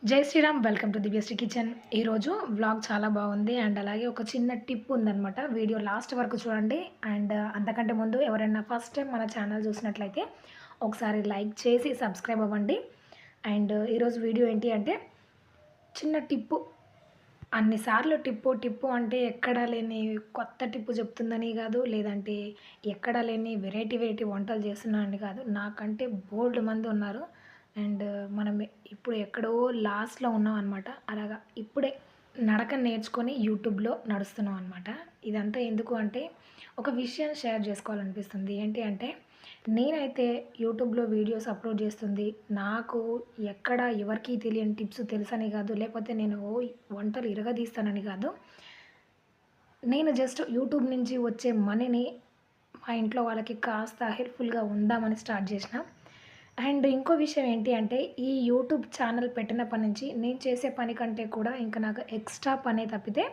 జై Shriram welcome to Divyasri kitchen. ఈరోజు vlog చాలా బాగుంది అండ్ అలాగే ఒక చిన్న టిప్ ఉందనమాట. వీడియో లాస్ట్ వరకు చూడండి. అండ్ అంతకంటే ముందు ఎవరైనా ఫస్ట్ టైం మన ఛానల్ చూసినట్లయితే ఒకసారి లైక్ చేసి సబ్స్క్రైబ్ అవ్వండి. అండ్ ఈరోజు వీడియో ఏంటి అంటే చిన్న టిప్పు. అన్నిసార్లు టిప్పు టిప్పు అంటే ఎక్కడా లేని కొత్త టిప్పు చెప్తుందని కాదు, లేదంటే ఎక్కడా లేని వెరైటీ వెరైటీ వంటలు చేస్తున్నానని కాదు. నాకంటే బోల్డ్ మంది ఉన్నారు. అండ్ మనం ఇప్పుడు ఎక్కడో లాస్ట్లో ఉన్నాం అనమాట. అలాగా ఇప్పుడే నడక నేర్చుకొని యూట్యూబ్లో నడుస్తున్నాం అనమాట. ఇదంతా ఎందుకు అంటే ఒక విషయం షేర్ చేసుకోవాలనిపిస్తుంది. ఏంటి అంటే నేనైతే యూట్యూబ్లో వీడియోస్ అప్లోడ్ చేస్తుంది నాకు ఎక్కడ ఎవరికీ తెలియని టిప్స్ తెలుసని కాదు, లేకపోతే నేను వంటలు ఇరగదీస్తానని కాదు. నేను జస్ట్ యూట్యూబ్ నుంచి వచ్చే మనీని మా ఇంట్లో వాళ్ళకి కాస్త హెల్ప్ఫుల్గా ఉందామని స్టార్ట్ చేసిన. అండ్ ఇంకో విషయం ఏంటి అంటే ఈ యూట్యూబ్ ఛానల్ పెట్టినప్పటి నుంచి నేను చేసే పని కంటే కూడా ఇంకా నాకు ఎక్స్ట్రా పనే తప్పితే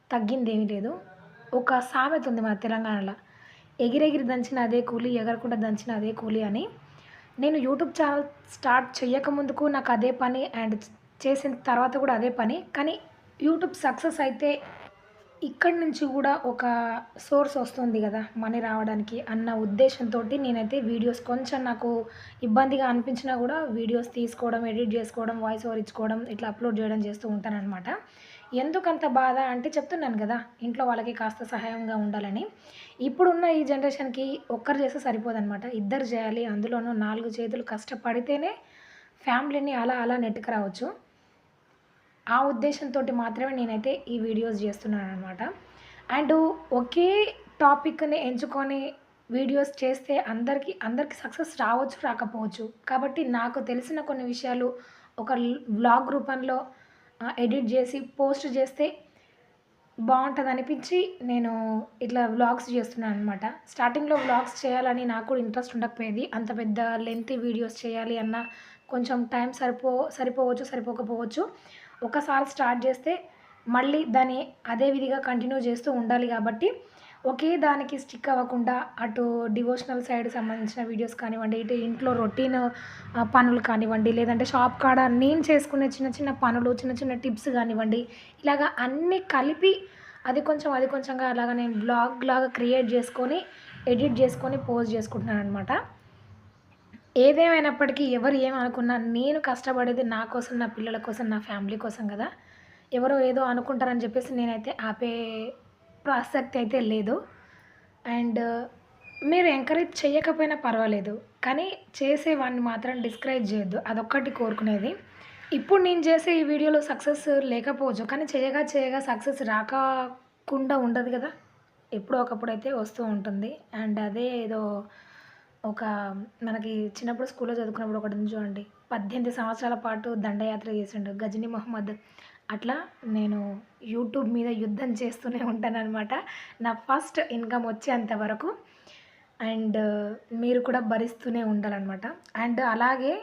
తగ్గిందేమీ లేదు. ఒక సామెత ఉంది మన తెలంగాణలో, ఎగిరెగిరి దంచిన అదే కూలి, ఎగరకుండా దంచిన అదే కూలి అని. నేను యూట్యూబ్ ఛానల్ స్టార్ట్ చేయకముందుకు నాకు అదే పని అండ్ చేసిన తర్వాత కూడా అదే పని. కానీ యూట్యూబ్ సక్సెస్ అయితే ఇక్కడి నుంచి కూడా ఒక సోర్స్ వస్తుంది కదా మనీ రావడానికి అన్న ఉద్దేశంతోటి నేనైతే వీడియోస్ కొంచెం నాకు ఇబ్బందిగా అనిపించినా కూడా వీడియోస్ తీసుకోవడం, ఎడిట్ చేసుకోవడం, వాయిస్ ఓవర్ ఇచ్చుకోవడం, ఇట్లా అప్లోడ్ చేయడం చేస్తూ ఉంటాననమాట. ఎందుకంత బాధ అంటే చెప్తున్నాను కదా, ఇంట్లో వాళ్ళకి కాస్త సహాయంగా ఉండాలని. ఇప్పుడున్న ఈ జనరేషన్‌కి ఒక్కరు చేస్తే సరిపోదనమాట. ఇద్దరు చేయాలి. అందులోనూ 4 చేతులు కష్టపడితేనే ఫ్యామిలీని అలా అలా నెట్టుకురావచ్చు. ఆ ఉద్దేశంతోటి మాత్రమే నేనైతే ఈ వీడియోస్ చేస్తున్నాననమాట. అండ్ ఒకే టాపిక్‌ని ఎంచుకొని వీడియోస్ చేస్తే అందరికి సక్సెస్ రావచ్చు, రాకపోవచ్చు. కాబట్టి నాకు తెలిసిన కొన్ని విషయాలు ఒక వ్లాగ్ రూపంలో ఎడిట్ చేసి పోస్ట్ చేస్తే బావుంటదనిపించి నేను ఇట్లా వ్లాగ్స్ చేస్తున్నాననమాట. స్టార్టింగ్‌లో వ్లాగ్స్ చేయాలని నాకు కూడా ఇంట్రెస్ట్ ఉండకపోయేది. అంత పెద్ద లెంతీ వీడియోస్ చేయాలి అన్న కొంచెం టైం సరిపోవచ్చు, సరిపోకపోవచ్చు. ఒకసారి స్టార్ట్ చేస్తే మళ్ళీ దాన్ని అదే విధిగా కంటిన్యూ చేస్తూ ఉండాలి కాబట్టి ఒకే దానికి స్టిక్ అవ్వకుండా అటు డివోషనల్ సైడ్ సంబంధించిన వీడియోస్ కానివ్వండి, ఇటు ఇంట్లో రొటీన్ పనులు కానివ్వండి, లేదంటే షాప్ కాడ నేను చేసుకునే చిన్న చిన్న పనులు, చిన్న చిన్న టిప్స్ కానివ్వండి, ఇలాగ అన్నీ కలిపి అది కొంచెంగా అలాగా నేను వ్లాగ్ లాగా క్రియేట్ చేసుకొని, ఎడిట్ చేసుకొని పోస్ట్ చేసుకుంటున్నాననమాట. ఏదేమైనప్పటికీ ఎవరు ఏమనుకున్నా నేను కష్టపడేది నా కోసం, నా పిల్లల కోసం, నా ఫ్యామిలీ కోసం గదా! ఎవరో ఏదో అనుకుంటారని జెప్పేసి నేనైతే ఆపే ప్రసక్తి అయితే లేదు. అండ్ మీరు ఎంకరేజ్ చెయ్యకపోయినా పర్వాలేదు. కానీ చేసేవాడిని మాత్రం డిస్కరేజ్ జేయొద్దు. అదొక్కటి కోరుకునేది. ఇప్పుడు నేను చేసే ఈ వీడియోలో సక్సెస్ లేకపోవచ్చు. కానీ చేయగా చేయగా సక్సెస్ రాకుండా ఉండదు గదా! ఎప్పుడో ఒకప్పుడైతే వస్తూ ఉంటుంది. అండ్ అదే ఏదో ఒక మనకి చిన్నప్పుడు స్కూల్‌లో చదువుకున్నప్పుడు ఒకటుంది చూడండి. 18 సంవత్సరాల పాటు దండయాత్ర చేసిండు 'గజనీ మహమ్మద్.' అట్లా నేను యూట్యూబ్ మీద యుద్ధం చేస్తూనే ఉంటాననమాట. నా ఫస్ట్ ఇన్‌కమ్ వచ్చేంత వరకు. అండ్ మీరు కూడా భరిస్తూనే ఉండాలనమాట. అండ్ అలాగే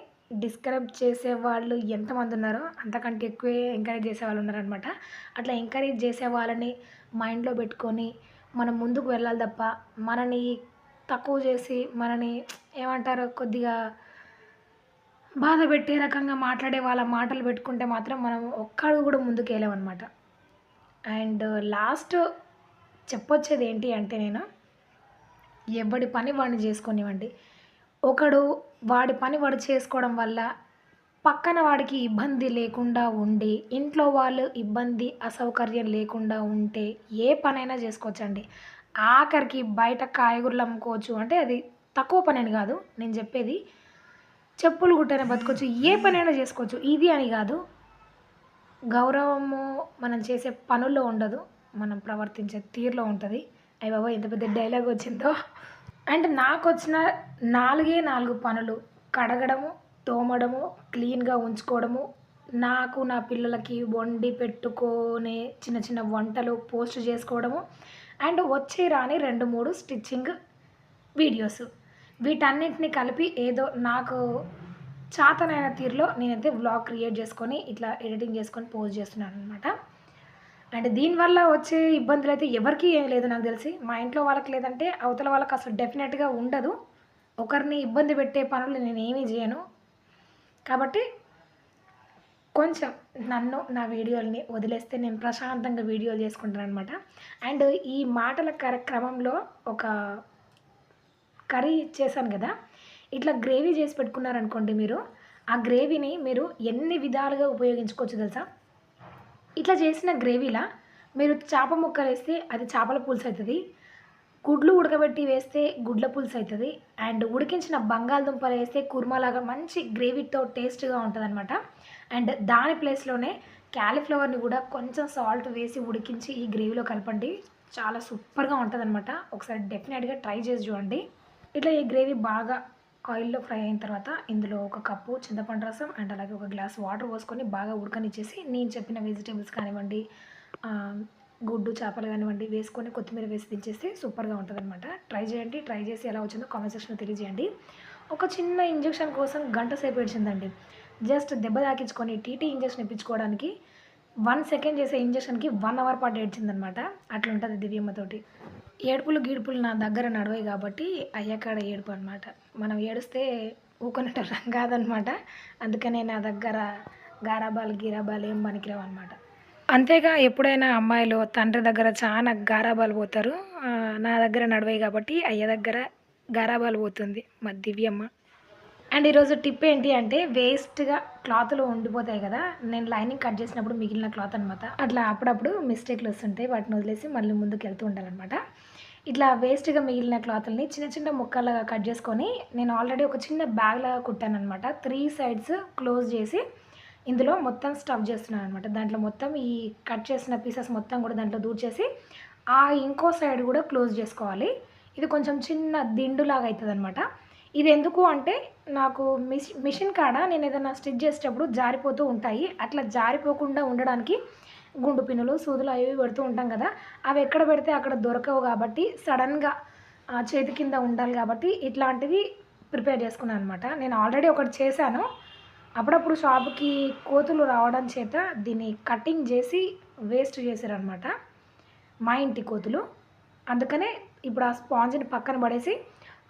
డిస్కరేజ్ చేసేవాళ్ళు ఎంతమందున్నారో అంతకంటే ఎక్కువే ఎంకరేజ్ చేసేవాళ్ళు ఉన్నారనమాట. అట్లా ఎంకరేజ్ చేసే వాళ్ళని మైండ్‌లో పెట్టుకొని మనం ముందుకు వెళ్ళాలి తప్ప, మనని తక్కువ చేసి, మనని ఏమంటారు కొద్దిగా బాధ పెట్టే రకంగా మాట్లాడే వాళ్ళ మాటలు పెట్టుకుంటే మాత్రం మనం ఒక్క అడుగు కూడా ముందుకేయలేమనమాట. అండ్ లాస్ట్ చెప్పొచ్చేది ఏంటి అంటే నేను, ఎవడి పని వాడిని చేసుకోనివ్వండి. ఒకడు వాడి పని వాడు చేసుకోవడం వల్ల పక్కన వాడికి ఇబ్బంది లేకుండా ఉండి, ఇంట్లో వాళ్ళు ఇబ్బంది, అసౌకర్యం లేకుండా ఉంటే ఏ పనైనా చేసుకోవచ్చండి. ఆఖరికి బయట కాయగూరలు అమ్ముకోవచ్చు. అంటే అది తక్కువ పనని కాదు నేను చెప్పేది. చెప్పులు కుట్టైనా బతకొచ్చు. ఏ పనైనా చేసుకోవచ్చు. ఇది అని కాదు. గౌరవము మనం చేసే పనుల్లో ఉండదు. మనం ప్రవర్తించే తీరులో ఉంటది. అయ్య బాబోయ్! ఎంత పెద్ద డైలాగ్ వచ్చిందో. అండ్ నాకొచ్చిన 4 పనులు కడగడము, తోమడము, క్లీన్‌గా ఉంచుకోవడము, నాకు నా పిల్లలకి వండి పెట్టుకునే చిన్న చిన్న వంటలు పోస్ట్ చేసుకోవడము, అండ్ వచ్చి రాని 2, 3 స్టిచ్చింగ్ వీడియోస్. వీటన్నిటిని కలిపి ఏదో నాకు చాతనైన తీరులో నేనైతే వ్లాగ్ క్రియేట్ చేసుకొని, ఇట్లా ఎడిటింగ్ చేసుకొని పోస్ట్ చేస్తున్నాననమాట. అండ్ దీనివల్ల వచ్చే ఇబ్బందులైతే ఎవరికీ ఏమి లేదు నాకు తెలిసి. మా ఇంట్లో వాళ్ళకి లేదంటే అవతల వాళ్ళకి అసలు డెఫినెట్‌గా ఉండదు. ఒకరిని ఇబ్బంది పెట్టే పనులు నేనేమి జేయను. కాబట్టి కొంచెం నన్ను, నా వీడియోలని వదిలేస్తే నేను ప్రశాంతంగా వీడియోలు చేసుకుంటాననమాట. అండ్ ఈ మాటల క్రమంలో ఒక కర్రీ చేశాను గదా! ఇట్లా గ్రేవీ చేసి పెట్టుకున్నారనుకోండి మీరు, ఆ గ్రేవీని మీరు ఎన్ని విధాలుగా ఉపయోగించుకోవచ్చో తెలుసా? ఇట్లా చేసిన గ్రేవీలా మీరు చేప ముక్కలేస్తే అది చేపల పులుసయితది. గుడ్లు ఉడకబెట్టి వేస్తే గుడ్ల పులుసయితది. అండ్ ఉడికించిన బంగాళదుంపలేస్తే కుర్మాలాగా మంచి గ్రేవీతో టేస్ట్‌గా ఉంటదనమాట. అండ్ దాని ప్లేస్‌లోనే కాలీఫ్లవర్‌ని గూడా కొంచెం సాల్ట్ వేసి ఉడికించి ఈ గ్రేవీలో కలపండి. చాలా సూపర్‌గా ఉంటదనమాట. ఒకసారి డెఫినెట్‌గా ట్రై చేసి చూడండి. ఇట్లా ఈ గ్రేవీ బాగా ఆయిల్‌లో ఫ్రై అయిన తర్వాత ఇందులో ఒక కప్పు చింతపండు రసం అండ్ అలాగే ఒక గ్లాస్ వాటర్ పోసుకొని బాగా ఉడకనిచ్చేసి నేను చెప్పిన వెజిటబుల్స్ కానివ్వండి, ఆహ్, గుడ్డు, చేపలు కానివ్వండి వేసుకొని కొత్తిమీర వేసి దించేస్తే సూపర్‌గా ఉంటదనమాట. ట్రై చేయండి. ట్రై చేసి ఎలా వచ్చిందో కామెంట్ సెక్షన్‌లో తెలియజేయండి. ఒక చిన్న ఇంజెక్షన్ కోసం గంట సేపు ఏడ్చిందండి. జస్ట్ దెబ్బ తాకించుకొని టీటీ ఇంజెక్షన్ ఇప్పించుకోవడానికి 1 సెకండ్ చేసే ఇంజెక్షన్‌కి 1 అవర్ పాటు ఏడ్చిందనమాట. అట్లుంటది దివ్యమ్మతోటి. ఏడుపులు, గీడుపులు నా దగ్గర నడవయి గాబట్టి అయ్యాకాడ ఏడుపనమాట. మనం ఏడుస్తే ఊకునేటోళ్ళం గాదనమాట. అందుకనే నా దగ్గర గారాబాలు, గీరాబాలు ఏం పనికిరావనమాట. అంతేగా ఎప్పుడైనా అమ్మాయిలు తండ్రి దగ్గర చానా గారాబాలు పోతారు. నా దగ్గర నడవయి గాబట్టి అయ్య దగ్గర గారాబాలు పోతుంది మా దివ్యమ్మ. అండ్ ఈరోజు టిప్ ఏంటి అంటే వేస్ట్‌గా క్లాతులు ఉండిపోతాయి గదా! నేను లైనింగ్ కట్ చేసినప్పుడు మిగిలిన క్లాత్ అనమాట. అట్లా అప్పుడప్పుడు మిస్టేక్‌లు వస్తుంటాయి. వాటిని వదిలేసి మళ్ళీ ముందుకెళ్తూ ఉండాలనమాట. ఇట్లా వేస్ట్‌గా మిగిలిన క్లాతుల్ని చిన్న చిన్న ముక్కలుగా కట్ చేసుకొని నేను ఆల్రెడీ ఒక చిన్న బ్యాగ్‌లాగా కుట్టాననమాట. 3 సైడ్స్ క్లోజ్ చేసి ఇందులో మొత్తం స్టఫ్ చేస్తున్నాననమాట. దాంట్లో మొత్తం ఈ కట్ చేసిన పీసెస్ మొత్తం కూడా దాంట్లో దూర్చేసి ఇంకో సైడ్ కూడా క్లోజ్ చేసుకోవాలి. ఇది కొంచెం చిన్న దిండులాగా అయితదనమాట. ఇది ఎందుకు అంటే నాకు మిషన్ కాడ నేను ఏదైనా స్టిచ్ చేసేటప్పుడు జారిపోతూ ఉంటాయి. అట్లా జారిపోకుండా ఉండడానికి గుండు పిన్నులు, సూదులు అవి ఇవి పెడుతూ ఉంటాం కదా! అవి ఎక్కడ పెడితే అక్కడ దొరకవు కాబట్టి సడన్‌గా చేతి కింద ఉండాలి కాబట్టి ఇట్లాంటివి ప్రిపేర్ చేసుకున్నాను అనమాట. నేను ఆల్రెడీ ఒకటి చేశాను. అప్పుడప్పుడు షాప్‌కి కోతులు రావడం చేత దీన్ని కటింగ్ చేసి వేస్ట్ చేశారనమాట మా ఇంటి కోతులు. అందుకనే ఇప్పుడు ఆ స్పాంజ్‌ని పక్కన పడేసి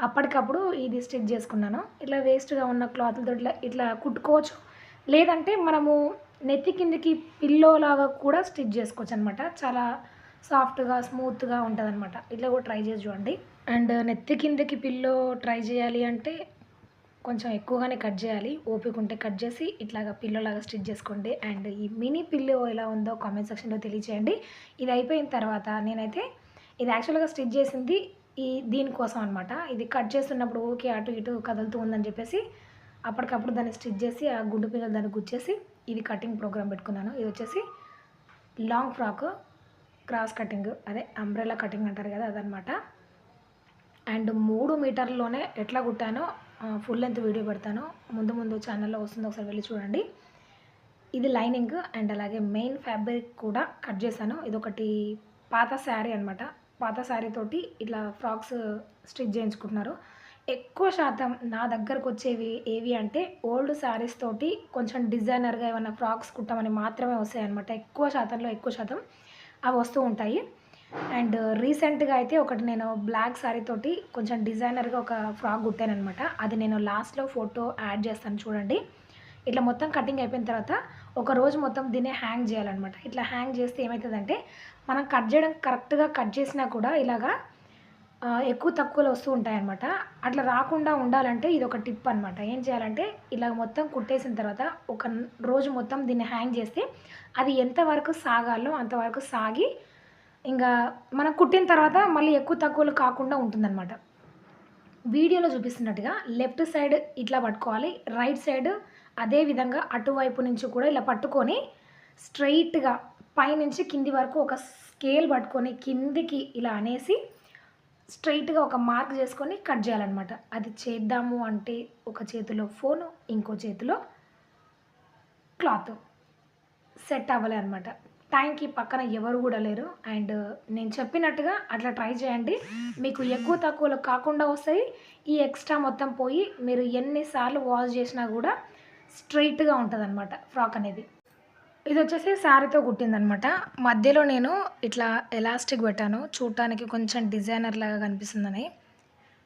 అప్పటికప్పుడు ఇది స్టిచ్ చేసుకున్నాను. ఇట్లా వేస్ట్‌గా ఉన్న క్లాతులతో ఇట్లా ఇట్లా కుట్టుకోవచ్చు. లేదంటే మనము నెత్తి కిందకి పిల్లోలాగా కూడా స్టిచ్ చేసుకోవచ్చనమాట. చాలా సాఫ్ట్‌గా, స్మూత్‌గా ఉంటదనమాట. ఇట్లా కూడా ట్రై చేసి చూడండి. అండ్ నెత్తి కిందకి పిల్లో ట్రై చేయాలి అంటే కొంచెం ఎక్కువగానే కట్ చేయాలి. ఓపిక ఉంటే కట్ చేసి ఇట్లాగా పిల్లోలాగా స్టిచ్ చేసుకోండి. అండ్ ఈ మినీ పిల్లో ఎలా ఉందో కామెంట్ సెక్షన్‌లో తెలియచేయండి. ఇది అయిపోయిన తర్వాత నేనైతే ఇది యాక్చువల్‌గా స్టిచ్ చేసింది దీనికోసం అనమాట. ఇది కట్ చేస్తున్నప్పుడు ఊకే అటు ఇటు కదులుతూ ఉందని చెప్పేసి అప్పటికప్పుడు దాన్ని స్టిచ్ చేసి ఆ గుండు పిల్లలు దాన్ని గుచ్చేసి ఇది కటింగ్ ప్రోగ్రామ్ పెట్టుకున్నాను. ఇది వచ్చేసి లాంగ్ ఫ్రాక్ క్రాస్ కటింగ్ అదే అంబ్రెల్లా కటింగ్ అంటారు కదా! అదనమాట. అండ్ 3 మీటర్లలోనే ఎట్లా కుట్టానో ఫుల్ లెంత్ వీడియో పెడతాను. ముందు ఛానల్‌లో వస్తుంది. ఒకసారి వెళ్ళి చూడండి. ఇది లైనింగ్ అండ్ అలాగే మెయిన్ ఫ్యాబ్రిక్ కూడా కట్ చేశాను. ఇదొకటి పాత శారీ అనమాట. పాత శారీ తోటి ఇట్లా ఫ్రాక్స్ స్టిచ్ చేయించుకుంటున్నారు. ఎక్కువ శాతం నా దగ్గరకొచ్చేవి ఏవి అంటే ఓల్డ్ శారీస్ తోటి కొంచెం డిజైనర్‌గా ఏమన్నా ఫ్రాక్స్ కుట్టమని మాత్రమే వస్తాయన్నమాట. ఎక్కువ శాతం అవి వస్తూ ఉంటాయి. అండ్ రీసెంట్‌గా అయితే ఒకటి నేను బ్లాక్ శారీ తోటి కొంచెం డిజైనర్‌గా ఒక ఫ్రాక్ కుట్టాననమాట. అది నేను లాస్ట్‌లో ఫోటో యాడ్ చేస్తాను చూడండి. ఇట్లా మొత్తం కటింగ్ అయిపోయిన తర్వాత ఒక రోజు మొత్తం దీన్ని హ్యాంగ్ చేయాలనమాట. ఇట్లా హ్యాంగ్ చేస్తే ఏమైతదంటే మనం కట్ చేయడం కరెక్ట్‌గా కట్ చేసినా కూడా ఇలాగా ఎక్కువ తక్కువలో వస్తూ ఉంటాయన్నమాట. అట్లా రాకుండా ఉండాలంటే ఇదొక టిప్ అనమాట. ఏం చేయాలంటే ఇలా మొత్తం కుట్టేసిన తర్వాత ఒక రోజు మొత్తం దీన్ని హ్యాంగ్ చేస్తే అది ఎంతవరకు సాగాలో అంతవరకు సాగి ఇంగా మనం కుట్టిన తర్వాత మళ్ళీ ఎక్కువ తక్కువలో కాకుండా ఉంటుందన్నమాట. వీడియోలో చూపిస్తున్నట్టుగా లెఫ్ట్ సైడ్ ఇట్లా పట్టుకోవాలి. రైట్ సైడ్ అదే విధంగా అటువైపు నుంచి కూడా ఇలా పట్టుకొని స్ట్రెయిట్‌గా పైనుంచి కింది వరకు ఒక స్కేల్ పట్టుకొని కిందికి ఇలా అనేసి స్ట్రెయిట్‌గా ఒక మార్క్ చేసుకొని కట్ చేయాలన్నమాట. అది చేద్దాము అంటే ఒక చేతిలో ఫోను, ఇంకో చేతిలో క్లాత్ సెట్ అవ్వలే అనమాట. టైంకి పక్కన ఎవరు గూడా లేరు. అండ్ నేను చెప్పినట్టుగా అట్లా ట్రై చేయండి. మీకు ఎక్కువ తక్కువలో కాకుండా వస్తాయి. ఈ ఎక్స్‌ట్రా మొత్తం పోయి మీరు ఎన్ని సార్లు వాష్ చేసినా గూడా స్ట్రెయిట్‌గా ఉంటదనమాట ఫ్రాక్ అనేది. ఇదొచ్చేసి శారీతో కుట్టిందనమాట. మధ్యలో నేను ఇట్లా ఎలాస్టిక్ పెట్టాను. చూడటానికి కొంచెం డిజైనర్ లాగా కనిపిస్తుందని.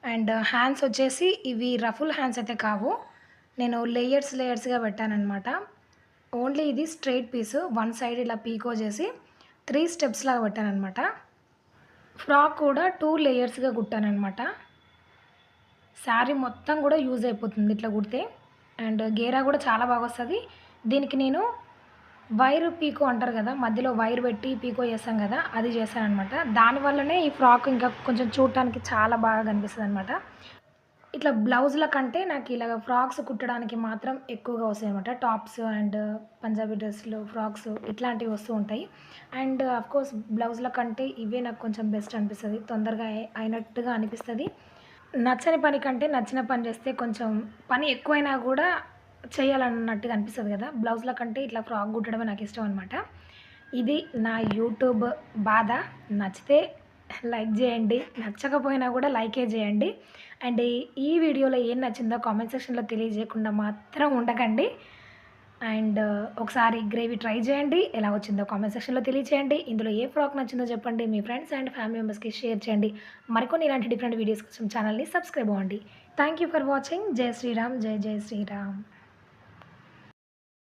అండ్ హ్యాండ్స్ వచ్చేసి ఇవి రఫుల్ హ్యాండ్స్ అయితే కావు. నేను లేయర్స్‌గా పెట్టాననమాట. ఓన్లీ ఇది స్ట్రెయిట్ పీసు. వన్ సైడ్ ఇలా పీకో చేసి 3 స్టెప్స్ లాగా పెట్టాననమాట. ఫ్రాక్ కూడా 2 లేయర్స్‌గా కుట్టాననమాట. శారీ మొత్తం కూడా యూజ్ అయిపోతుంది ఇట్లా కుడితే. అండ్ గేరా కూడా చాలా బాగొస్తది. దీనికి నేను వైర్ పీకో అంటారు కదా! మధ్యలో వైర్ పెట్టి పీకో చేస్తాం కదా! అది చేశాననమాట. దానివల్లనే ఈ ఫ్రాక్ ఇంకా కొంచెం చూడటానికి చాలా బాగా కనిపిస్తదనమాట. ఇట్లా బ్లౌజుల కంటే నాకు ఇలాగ ఫ్రాక్స్ కుట్టడానికి మాత్రం ఎక్కువగా వస్తాయనమాట. టాప్స్ అండ్ పంజాబీ డ్రెస్సులు, ఫ్రాక్స్ ఇట్లాంటివి వస్తూ ఉంటాయి. అండ్ ఆఫ్‌కోర్స్ బ్లౌజుల కంటే ఇవే నాకు కొంచెం బెస్ట్ అనిపిస్తది. తొందరగా అయినట్టుగా అనిపిస్తది. నచ్చని పని కంటే నచ్చిన పని చేస్తే కొంచెం పని ఎక్కువైనా గూడా చేయాలన్నట్టుగా అనిపిస్తది గదా! బ్లౌజుల కంటే ఇట్లా ఫ్రాక్ కుట్టడమే నాకిష్టం అనమాట. ఇది నా యూట్యూబ్ బాధ. నచ్చితే లైక్ జేయండి. నచ్చకపోయినా గూడా లైకే జేయండి. అండ్ ఈ వీడియోలో ఏం నచ్చిందో కామెంట్ సెక్షన్‌లో తెలియజేయకుండా మాత్రం ఉండకండి. అండ్ ఒకసారి గ్రేవీ ట్రై చేయండి. ఎలా వచ్చిందో కామెంట్ సెక్షన్‌లో తెలియచేయండి. ఇందులో ఏ ఫ్రాక్ నచ్చిందో చెప్పండి. మీ ఫ్రెండ్స్ అండ్ ఫ్యామిలీ మెంబర్స్‌కి షేర్ చేయండి. మరికొన్ని ఇలాంటి డిఫరెంట్ వీడియోస్ కోసం ఛానల్‌ని సబ్స్క్రైబ్ అవ్వండి. Thank you for watching. జై శ్రీరామ్. జై జై శ్రీరామ్.